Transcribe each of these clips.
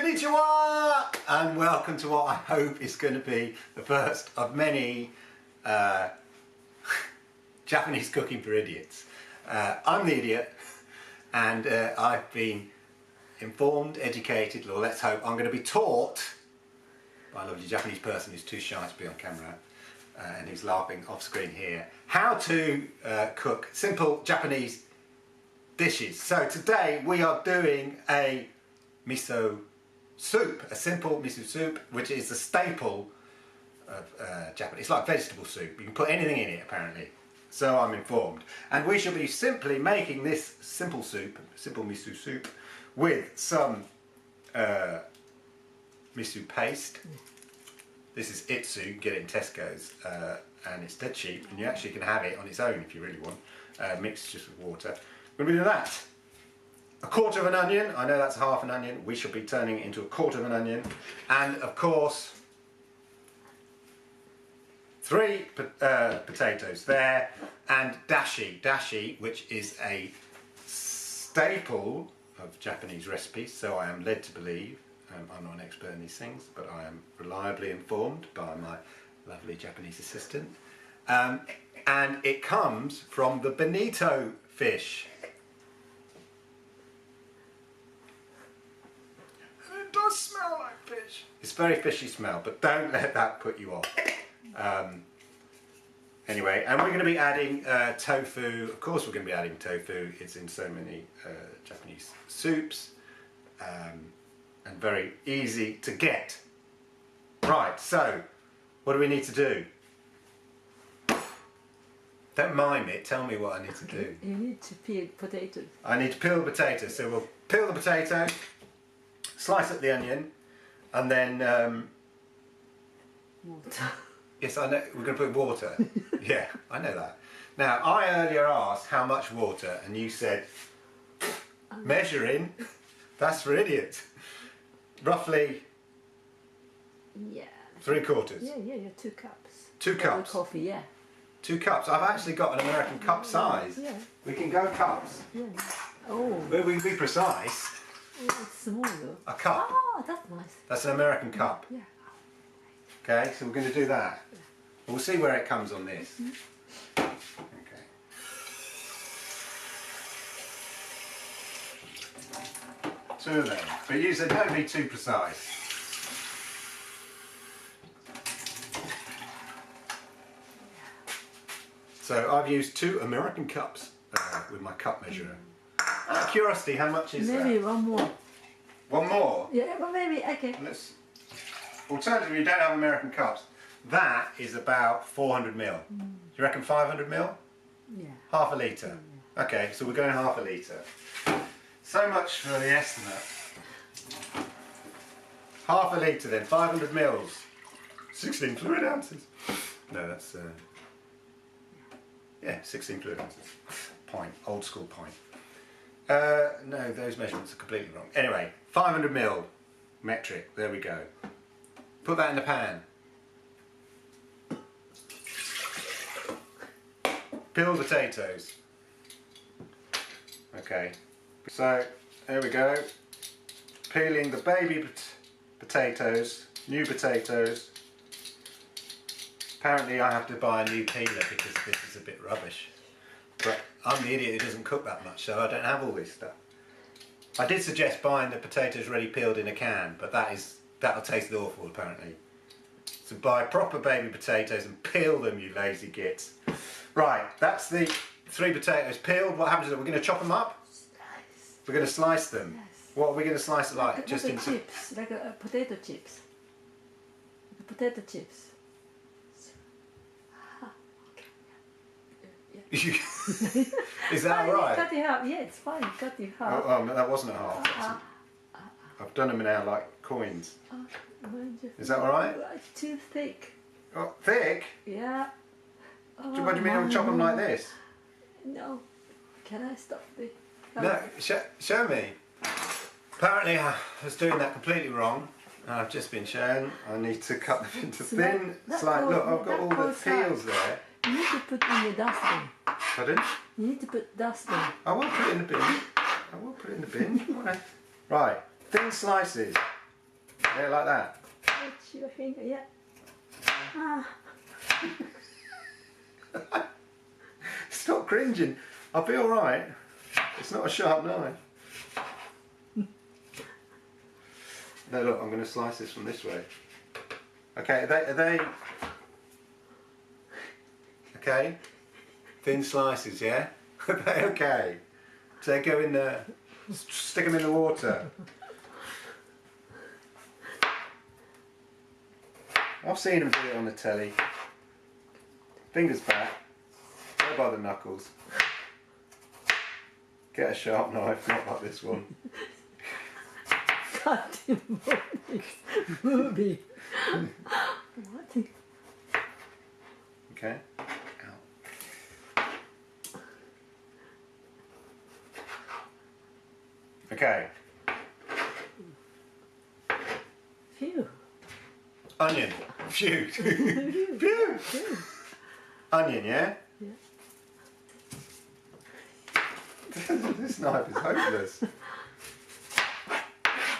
Konnichiwa! And welcome to what I hope is going to be the first of many Japanese cooking for idiots. I'm the idiot, and I've been informed, educated, or let's hope I'm going to be taught by a lovely Japanese person who's too shy to be on camera and who's laughing off screen here, how to cook simple Japanese dishes. So today we are doing a miso soup, a simple miso soup, which is a staple of Japanese. It's like vegetable soup. You can put anything in it apparently, so I'm informed. And we shall be simply making this simple soup, simple miso soup, with some miso paste. This is itsu, you can get it in Tesco's, and it's dead cheap, and you actually can have it on its own if you really want, mixed just with water. We're going to do that. A quarter of an onion, I know that's half an onion, we shall be turning it into a quarter of an onion, and of course 3 potatoes there, and dashi, which is a staple of Japanese recipes, so I am led to believe. I'm not an expert in these things, but I am reliably informed by my lovely Japanese assistant. And it comes from the bonito fish. And it does smell like fish. It's very fishy smell, but don't let that put you off. Anyway, and we're going to be adding tofu. Of course we're going to be adding tofu. It's in so many Japanese soups. And very easy to get. Right, so what do we need to do? Don't mime it, tell me what I need to do. You need to peel potatoes. I need to peel the potato, so we'll peel the potato, slice up the onion, and then... Water. Yes, I know, we're going to put water. Yeah, I know that. Now, I earlier asked how much water, and you said, measuring, that's for idiots. Roughly, yeah, 3/4. Yeah, 2 cups. 2 cups. Coffee, yeah. 2 cups. I've actually got an American cup size. Yeah. We can go cups. Yeah. Oh. But we can be precise. Oh, it's small though. A cup. Oh, that's nice. That's an American cup. Yeah. Okay, so we're going to do that. We'll see where it comes on this. Okay. Two of them. But you said don't be too precise. So I've used 2 American cups with my cup measurer. Out of curiosity, how much is maybe that? one more. One more? Yeah, but maybe, okay. Alternatively, you don't have American cups. That is about 400 ml. Do you reckon 500 ml? Yeah. Half a litre. Okay, so we're going half a litre. So much for the estimate. Half a litre then, 500 mils. 16 fluid ounces. No, that's... yeah, 16 fluid ounces. Pint, old school pint. No, those measurements are completely wrong. Anyway, 500 ml metric, there we go. Put that in the pan. Peel potatoes. Okay, so there we go. Peeling the baby potatoes, new potatoes. Apparently I have to buy a new peeler because this is a bit rubbish. But I'm the idiot who doesn't cook that much, so I don't have all this stuff. I did suggest buying the potatoes ready peeled in a can, but that'll taste awful apparently. So buy proper baby potatoes and peel them, you lazy gits. Right, that's the 3 potatoes peeled. What happens is we're going to chop them up. Slice. We're going to slice them. Yes. What are we going to slice it like? Just like into chips, like potato chips. Potato chips. Is that alright? Cut it half. Yeah, it's fine. Cut it half. Oh, that wasn't a half. I've done them now like coins. Is that alright? It's too thick. Oh, thick? Yeah. What do you mean I'll chop them like this? No. Can I stop this? No, show me. Apparently I was doing that completely wrong. I've just been shown I need to cut them into thin slice. Look, I've got all the peels there. You need to put in your dustbin. Pardon? You need to put dustbin. I will put it in the bin. I will put it in the bin. Right. Thin slices. Yeah, like that. Touch your finger, yeah. Ah. Stop cringing. I'll be alright. It's not a sharp knife. No, look, I'm going to slice this from this way. Okay, are they... Okay? Thin slices, yeah? Are they okay? Do they go in the... Stick them in the water? I've seen them do it on the telly. Fingers back. Go by the knuckles. Get a sharp knife, not like this one. Cutting movie. What? Okay. Ow. Okay. Phew. Onion. Phew. Phew. Phew. Onion, yeah? Yeah. This knife is hopeless.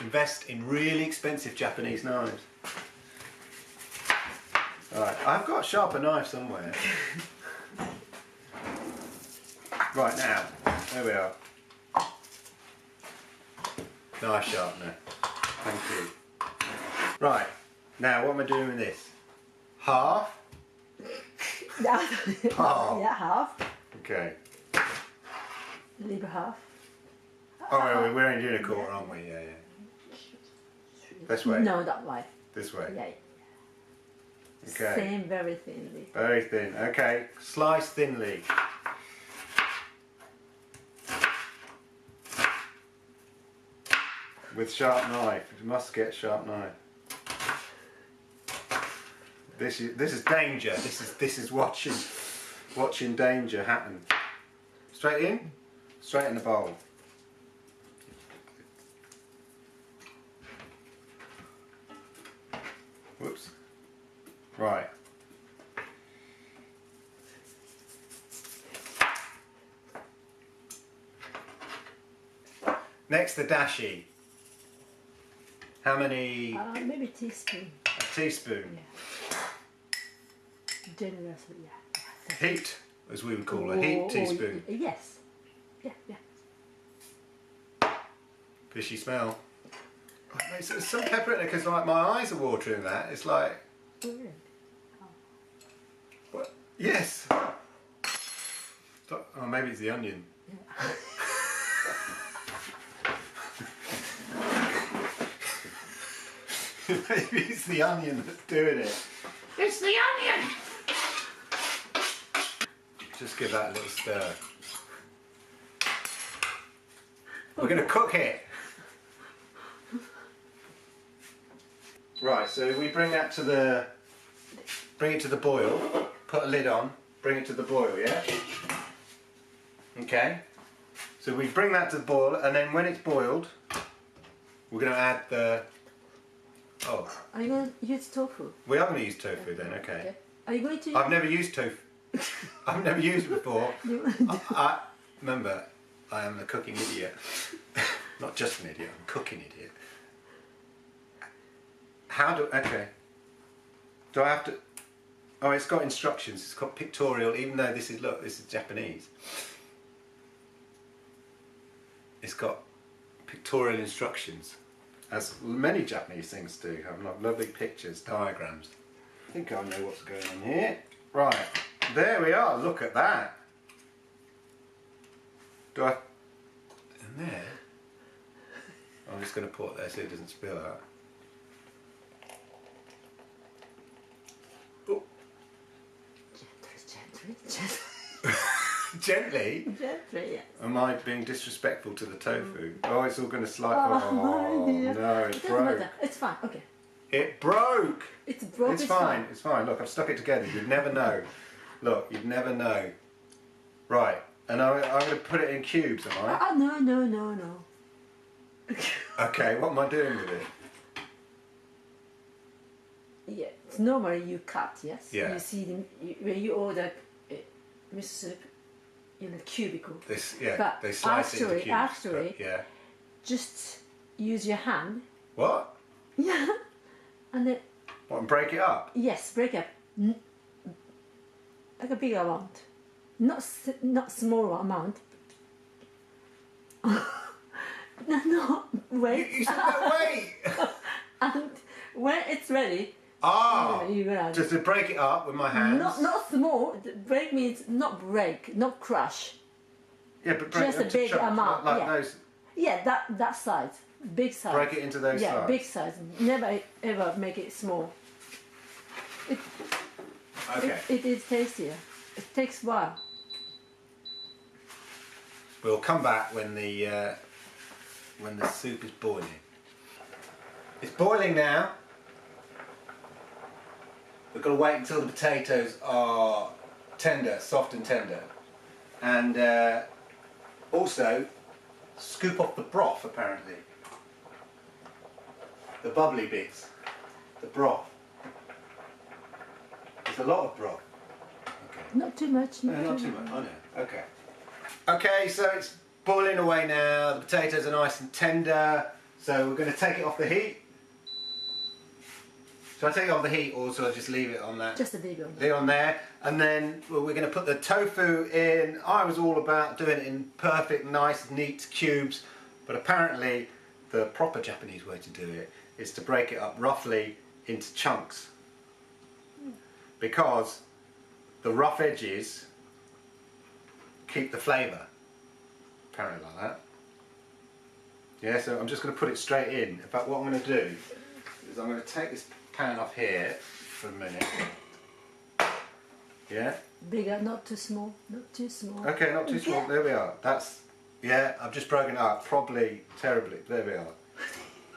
Invest in really expensive Japanese knives. Alright, I've got a sharper knife somewhere. Right now, there we are. Knife sharpener. Thank you. Right, now what am I doing with this? Half? Half. Yeah, half. Okay. Leave half. Oh, we're only doing a quarter, aren't we? Yeah, yeah. This way? No, that way. This way? Yeah. Okay. Same, very thinly. Very thin. Okay. Slice thinly. With sharp knife. You must get sharp knife. This is danger. This is watching danger happen. Straight in. Straight in the bowl. Whoops. Right. Next, the dashi. How many? Maybe teaspoon. A teaspoon. Yeah. Generously, yeah. Heat, as we would call a heat teaspoon. Yes. Yeah. Fishy smell. Oh, there's some pepper in it because like my eyes are watering. That it's like. Oh, really? What? Yes. Oh, maybe it's the onion. Yeah. Maybe it's the onion that's doing it. It's the onion! Just give that a little stir. We're going to cook it. Right, so we bring it to the boil, put a lid on, bring it to the boil, yeah? Okay. So we bring that to the boil, and then when it's boiled, we're going to add the... Oh. Are you going to use tofu? We are going to use tofu then, okay. Are you going to... I've never used tofu. I've never used it before. Remember, I am a cooking idiot. Not just an idiot, I'm a cooking idiot. Okay. Do I have to... Oh, it's got instructions, it's got pictorial, even though this is Japanese. It's got pictorial instructions. As many Japanese things do, have lovely pictures, diagrams. I think I know what's going on here. Right, there we are, look at that. In there? I'm just going to pour it there so it doesn't spill out. Oh. Gently? Gently, yes. Am I being disrespectful to the tofu? Oh, it's all going to slide. Oh, dear. No, it broke. Matter. It's fine, okay. It broke! It's broke, it's fine, it's fine. Look, I've stuck it together. You'd never know. Look, you'd never know. Right, and I'm going to put it in cubes, am I? No. Okay, what am I doing with it? Yeah, it's normally you cut, yes? Yeah. You see, when you order miso soup in a cubicle. But they slice it into cubes. Actually, yeah. just use your hand. What? Yeah. And then, What, and break it up? yes, break up. Like a big amount. Not small amount. No, wait. You said no, wait! And when it's ready, Ah! you're gonna Just to break it up with my hands. not small. Break means not break, not crush. Yeah, but break Just it a into big chunks, amount, like yeah. those. Yeah, that size, big size. Break it into those yeah, size. big size. Never ever make it small. Okay. It is tastier. It takes a while. We'll come back when the soup is boiling. It's boiling now. We've got to wait until the potatoes are tender, soft and tender. And also scoop off the broth, apparently. The bubbly bits. The broth. There's a lot of broth. Okay. Not too much. Not too much. I know. Okay. Okay, so it's boiling away now. The potatoes are nice and tender. So we're going to take it off the heat. Shall I take it off the heat, or shall I just leave it on that? Just a big one. Leave it on there. And then we're going to put the tofu in. I was all about doing it in perfect, nice, neat cubes. But apparently the proper Japanese way to do it is to break it up roughly into chunks. Because the rough edges keep the flavour. Apparently like that. Yeah, so I'm just going to put it straight in. In fact, what I'm going to do is I'm going to take this pan off here for a minute. Yeah? Bigger, not too small. Not too small. Okay, not too small. Yeah. There we are. That's, yeah, I've just broken it up. Probably terribly. There we are.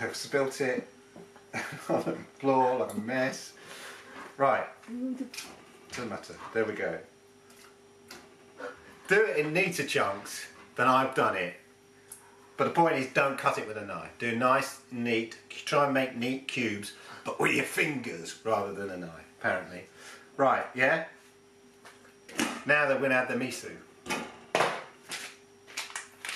I've spilt it on the floor like a mess. Right. Doesn't matter. There we go. Do it in neater chunks than I've done it. But the point is, don't cut it with a knife. Do nice, neat, try and make neat cubes, but with your fingers rather than a knife, apparently. Right, yeah? Now that we're going to add the miso.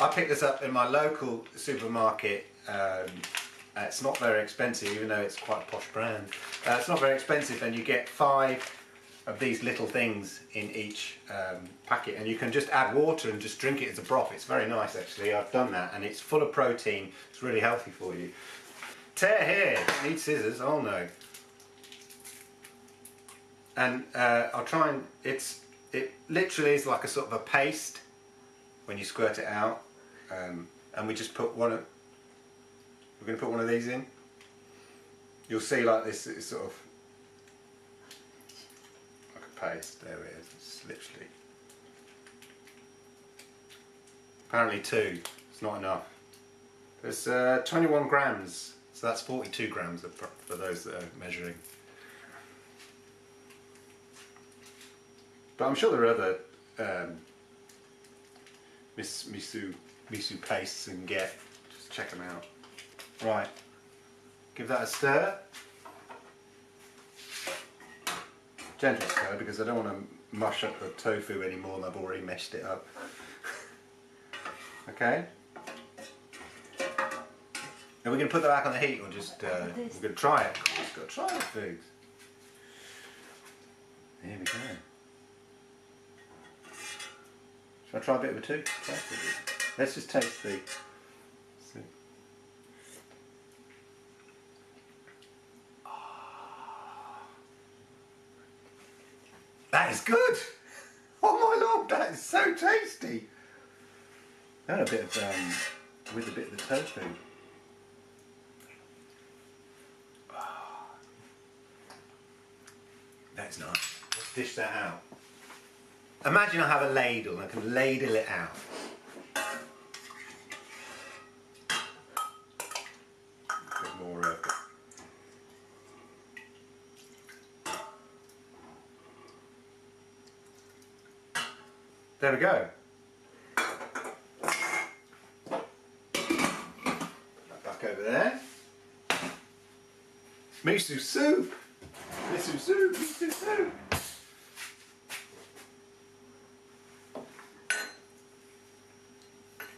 I picked this up in my local supermarket. It's not very expensive, even though it's quite a posh brand. It's not very expensive, and you get 5 of these little things in each packet, and you can just add water and just drink it as a broth. It's very nice, actually. I've done that, and it's full of protein. It's really healthy for you. Tear here. Need scissors. Oh no. And I'll try and it literally is like a sort of a paste when you squirt it out, and we just put one. We're going to put one of these in. You'll see like this. It's sort of paste. There it is. It's literally. Apparently 2. It's not enough. There's 21 grams, so that's 42 grams for those that are measuring. But I'm sure there are other miso pastes you can get. Just check them out. Right. Give that a stir. Gentle stir, because I don't want to mush up the tofu any more than I've already meshed it up. Okay. Are we going to put that back on the heat, or just we're going to try it? Just got to try the foods. Here we go. Shall I try a bit of it too? Let's just taste the soup. That is good! Oh my lord, that is so tasty! And a bit of, with a bit of the tofu. That's nice. Let's dish that out. Imagine I have a ladle and I can ladle it out. A bit more of it. There we go. Back over there. Miso soup. Miso soup. Miso soup.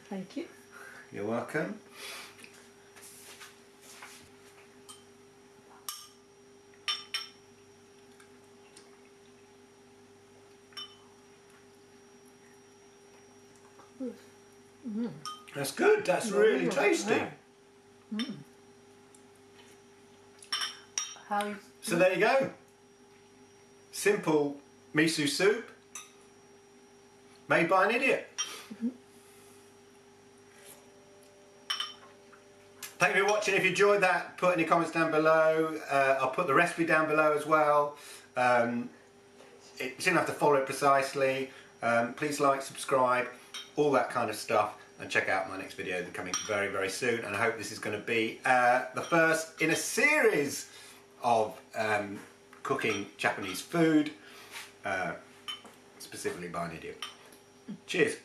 Thank you. You're welcome. That's good. That's really tasty. How is So there you go. Simple miso soup made by an idiot. Thank you for watching. If you enjoyed that, put any comments down below. I'll put the recipe down below as well. You didn't have to follow it precisely. Please like, subscribe, all that kind of stuff, and check out my next video. They're coming very, very soon, and I hope this is going to be the first in a series of cooking Japanese food, specifically by an idiot. Cheers.